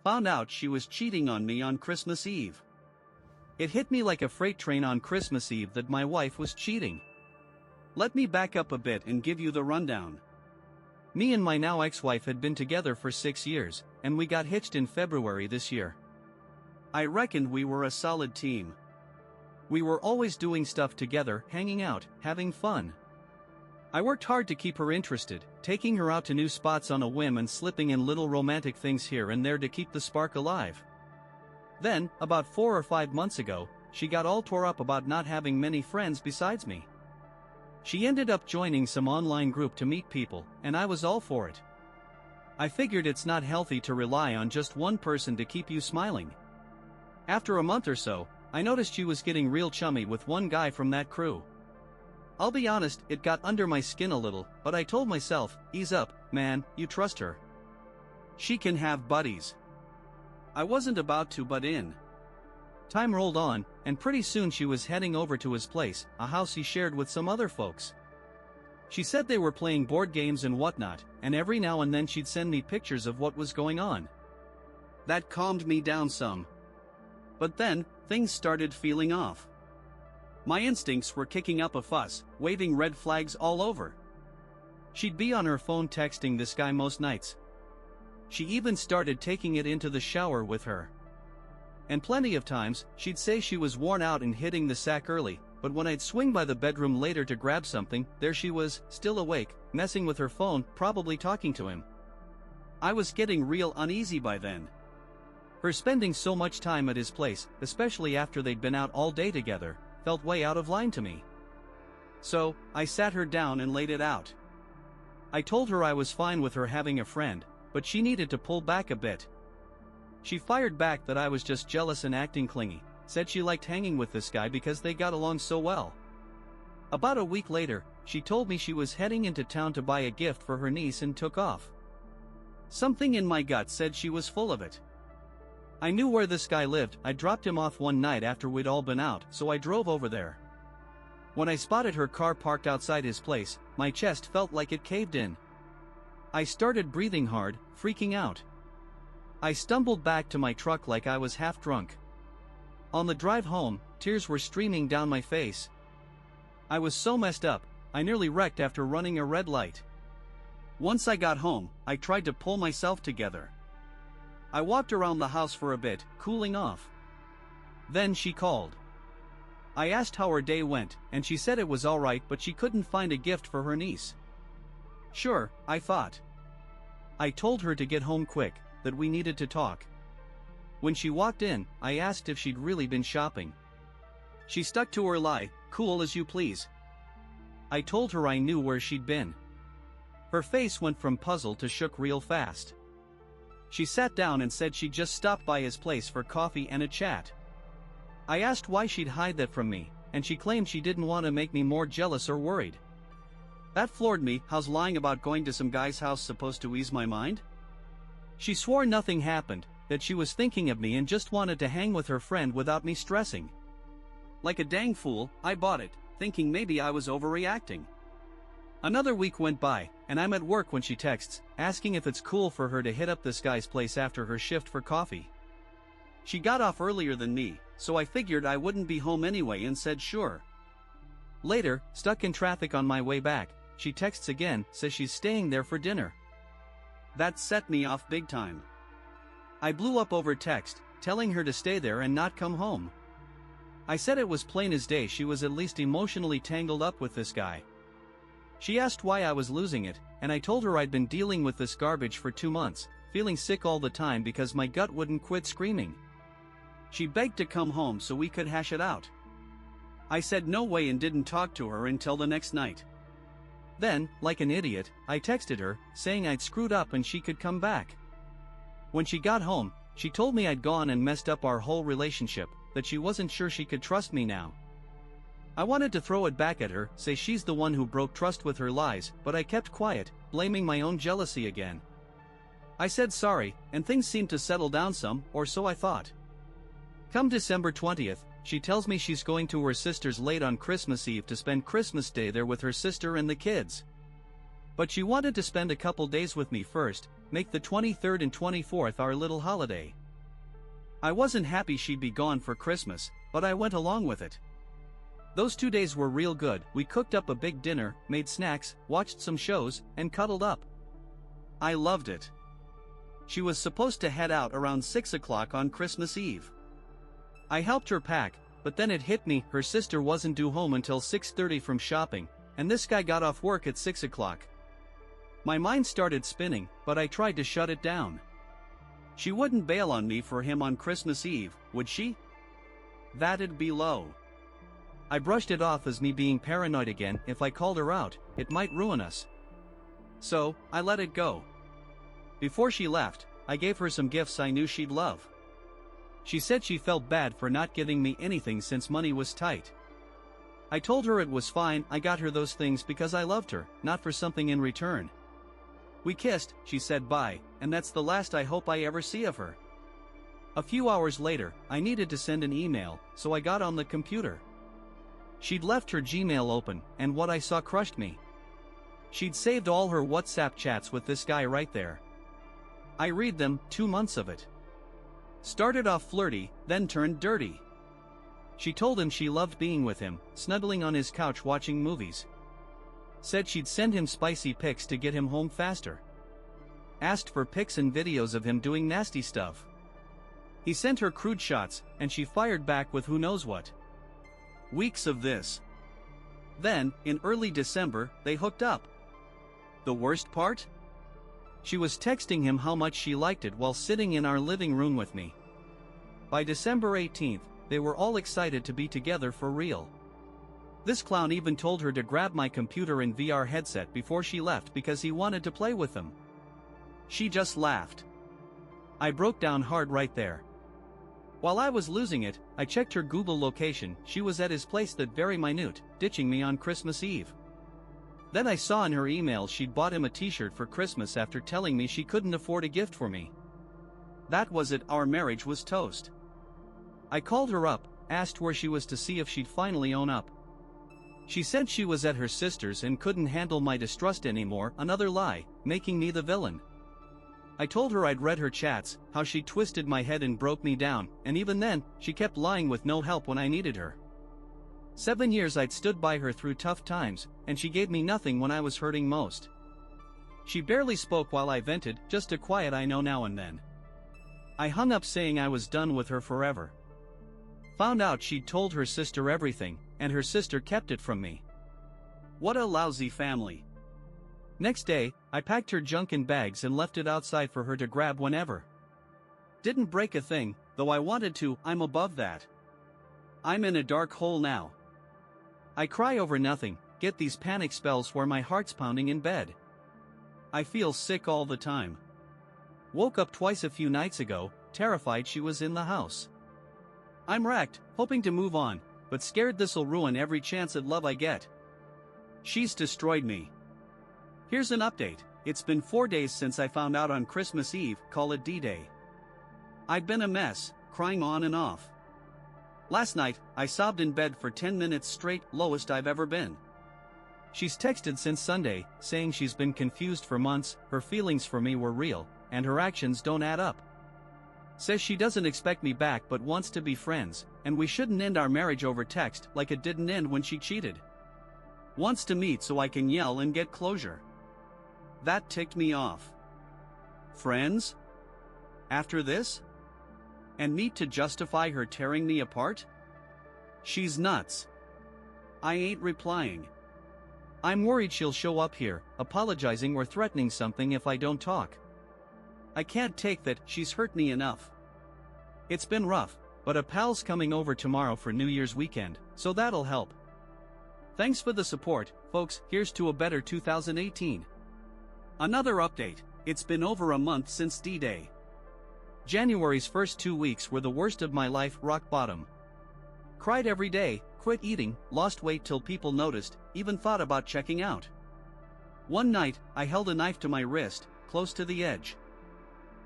found out she was cheating on me on Christmas Eve. It hit me like a freight train on Christmas Eve that my wife was cheating. Let me back up a bit and give you the rundown. Me and my now ex-wife had been together for 6 years, and we got hitched in February this year. I reckoned we were a solid team. We were always doing stuff together, hanging out, having fun. I worked hard to keep her interested, taking her out to new spots on a whim and slipping in little romantic things here and there to keep the spark alive. Then, about 4 or 5 months ago, she got all tore up about not having many friends besides me. She ended up joining some online group to meet people, and I was all for it. I figured it's not healthy to rely on just one person to keep you smiling. After a month or so, I noticed she was getting real chummy with one guy from that crew. I'll be honest, it got under my skin a little, but I told myself, ease up, man, you trust her. She can have buddies. I wasn't about to butt in. Time rolled on, and pretty soon she was heading over to his place, a house he shared with some other folks. She said they were playing board games and whatnot, and every now and then she'd send me pictures of what was going on. That calmed me down some. But then, things started feeling off. My instincts were kicking up a fuss, waving red flags all over. She'd be on her phone texting this guy most nights. She even started taking it into the shower with her. And plenty of times, she'd say she was worn out and hitting the sack early, but when I'd swing by the bedroom later to grab something, there she was, still awake, messing with her phone, probably talking to him. I was getting real uneasy by then. Her spending so much time at his place, especially after they'd been out all day together, felt way out of line to me. So, I sat her down and laid it out. I told her I was fine with her having a friend, but she needed to pull back a bit. She fired back that I was just jealous and acting clingy, said she liked hanging with this guy because they got along so well. About a week later, she told me she was heading into town to buy a gift for her niece and took off. Something in my gut said she was full of it. I knew where this guy lived. I dropped him off one night after we'd all been out, so I drove over there. When I spotted her car parked outside his place, my chest felt like it caved in. I started breathing hard, freaking out. I stumbled back to my truck like I was half drunk. On the drive home, tears were streaming down my face. I was so messed up, I nearly wrecked after running a red light. Once I got home, I tried to pull myself together. I walked around the house for a bit, cooling off. Then she called. I asked how her day went, and she said it was alright, but she couldn't find a gift for her niece. Sure, I thought. I told her to get home quick, that we needed to talk. When she walked in, I asked if she'd really been shopping. She stuck to her lie, cool as you please. I told her I knew where she'd been. Her face went from puzzled to shook real fast. She sat down and said she'd just stopped by his place for coffee and a chat. I asked why she'd hide that from me, and she claimed she didn't want to make me more jealous or worried. That floored me. How's lying about going to some guy's house supposed to ease my mind? She swore nothing happened, that she was thinking of me and just wanted to hang with her friend without me stressing. Like a dang fool, I bought it, thinking maybe I was overreacting. Another week went by, and I'm at work when she texts, asking if it's cool for her to hit up this guy's place after her shift for coffee. She got off earlier than me, so I figured I wouldn't be home anyway and said sure. Later, stuck in traffic on my way back, she texts again, says she's staying there for dinner. That set me off big time. I blew up over text, telling her to stay there and not come home. I said it was plain as day she was at least emotionally tangled up with this guy. She asked why I was losing it, and I told her I'd been dealing with this garbage for 2 months, feeling sick all the time because my gut wouldn't quit screaming. She begged to come home so we could hash it out. I said no way and didn't talk to her until the next night. Then, like an idiot, I texted her, saying I'd screwed up and she could come back. When she got home, she told me I'd gone and messed up our whole relationship, that she wasn't sure she could trust me now. I wanted to throw it back at her, say she's the one who broke trust with her lies, but I kept quiet, blaming my own jealousy again. I said sorry, and things seemed to settle down some, or so I thought. Come December 20th, she tells me she's going to her sister's late on Christmas Eve to spend Christmas Day there with her sister and the kids. But she wanted to spend a couple days with me first, make the 23rd and 24th our little holiday. I wasn't happy she'd be gone for Christmas, but I went along with it. Those 2 days were real good. We cooked up a big dinner, made snacks, watched some shows, and cuddled up. I loved it. She was supposed to head out around 6 o'clock on Christmas Eve. I helped her pack, but then it hit me, her sister wasn't due home until 6:30 from shopping, and this guy got off work at 6 o'clock. My mind started spinning, but I tried to shut it down. She wouldn't bail on me for him on Christmas Eve, would she? That'd be low. I brushed it off as me being paranoid again. If I called her out, it might ruin us. So, I let it go. Before she left, I gave her some gifts I knew she'd love. She said she felt bad for not getting me anything since money was tight. I told her it was fine, I got her those things because I loved her, not for something in return. We kissed, she said bye, and that's the last I hope I ever see of her. A few hours later, I needed to send an email, so I got on the computer. She'd left her Gmail open, and what I saw crushed me. She'd saved all her WhatsApp chats with this guy right there. I read them, 2 months of it. Started off flirty, then turned dirty. She told him she loved being with him, snuggling on his couch watching movies. Said she'd send him spicy pics to get him home faster. Asked for pics and videos of him doing nasty stuff. He sent her crude shots, and she fired back with who knows what. Weeks of this. Then, in early December, they hooked up. The worst part? She was texting him how much she liked it while sitting in our living room with me. By December 18th, they were all excited to be together for real. This clown even told her to grab my computer and VR headset before she left because he wanted to play with them. She just laughed. I broke down hard right there. While I was losing it, I checked her Google location. She was at his place that very minute, ditching me on Christmas Eve. Then I saw in her email she'd bought him a t-shirt for Christmas after telling me she couldn't afford a gift for me. That was it, our marriage was toast. I called her up, asked where she was to see if she'd finally own up. She said she was at her sister's and couldn't handle my distrust anymore, another lie, making me the villain. I told her I'd read her chats, how she twisted my head and broke me down, and even then, she kept lying with no help when I needed her. 7 years I'd stood by her through tough times, and she gave me nothing when I was hurting most. She barely spoke while I vented, just a quiet I know now and then. I hung up saying I was done with her forever. Found out she'd told her sister everything, and her sister kept it from me. What a lousy family. Next day, I packed her junk in bags and left it outside for her to grab whenever. Didn't break a thing, though I wanted to. I'm above that. I'm in a dark hole now. I cry over nothing, get these panic spells where my heart's pounding in bed. I feel sick all the time. Woke up twice a few nights ago, terrified she was in the house. I'm wrecked, hoping to move on, but scared this'll ruin every chance at love I get. She's destroyed me. Here's an update. It's been 4 days since I found out on Christmas Eve, call it D-Day. I've been a mess, crying on and off. Last night, I sobbed in bed for 10 minutes straight, lowest I've ever been. She's texted since Sunday, saying she's been confused for months, her feelings for me were real, and her actions don't add up. Says she doesn't expect me back but wants to be friends, and we shouldn't end our marriage over text like it didn't end when she cheated. Wants to meet so I can yell and get closure. That ticked me off. Friends? After this? And meet to justify her tearing me apart? She's nuts. I ain't replying. I'm worried she'll show up here, apologizing or threatening something if I don't talk. I can't take that, she's hurt me enough. It's been rough, but a pal's coming over tomorrow for New Year's weekend, so that'll help. Thanks for the support, folks. Here's to a better 2018. Another update. It's been over a month since D-Day. January's first 2 weeks were the worst of my life, rock bottom. Cried every day, quit eating, lost weight till people noticed, even thought about checking out. One night, I held a knife to my wrist, close to the edge.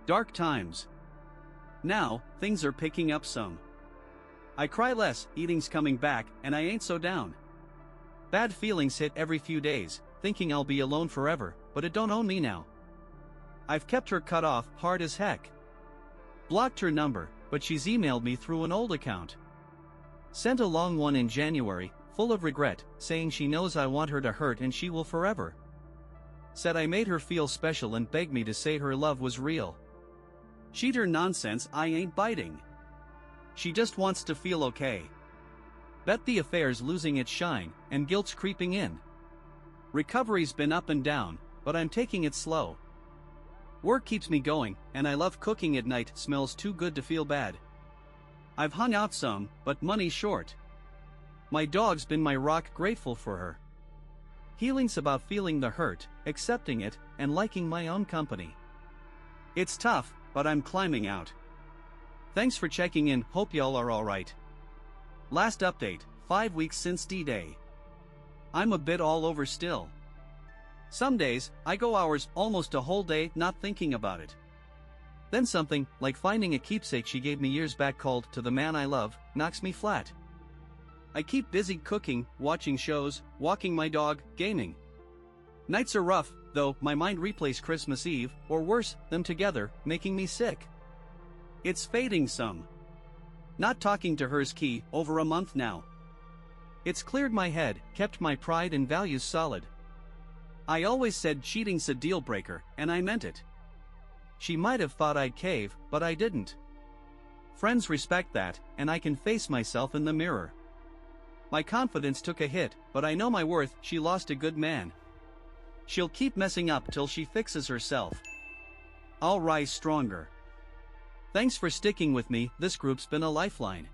Dark times. Now, things are picking up some. I cry less, eating's coming back, and I ain't so down. Bad feelings hit every few days, thinking I'll be alone forever, but it don't own me now. I've kept her cut off hard as heck. Blocked her number, but she's emailed me through an old account. Sent a long one in January, full of regret, saying she knows I want her to hurt and she will forever. Said I made her feel special and begged me to say her love was real. Cheater nonsense, I ain't biting. She just wants to feel okay. Bet the affair's losing its shine, and guilt's creeping in. Recovery's been up and down, but I'm taking it slow. Work keeps me going, and I love cooking at night, smells too good to feel bad. I've hung out some, but money's short. My dog's been my rock, grateful for her. Healing's about feeling the hurt, accepting it, and liking my own company. It's tough, but I'm climbing out. Thanks for checking in, hope y'all are alright. Last update, 5 weeks since D-Day. I'm a bit all over still. Some days, I go hours, almost a whole day, not thinking about it. Then something, like finding a keepsake she gave me years back called "To the Man I Love," knocks me flat. I keep busy cooking, watching shows, walking my dog, gaming. Nights are rough, though, my mind replays Christmas Eve, or worse, them together, making me sick. It's fading some. Not talking to her's key, over a month now. It's cleared my head, kept my pride and values solid. I always said cheating's a deal breaker, and I meant it. She might have thought I'd cave, but I didn't. Friends respect that, and I can face myself in the mirror. My confidence took a hit, but I know my worth, she lost a good man. She'll keep messing up till she fixes herself. I'll rise stronger. Thanks for sticking with me, this group's been a lifeline.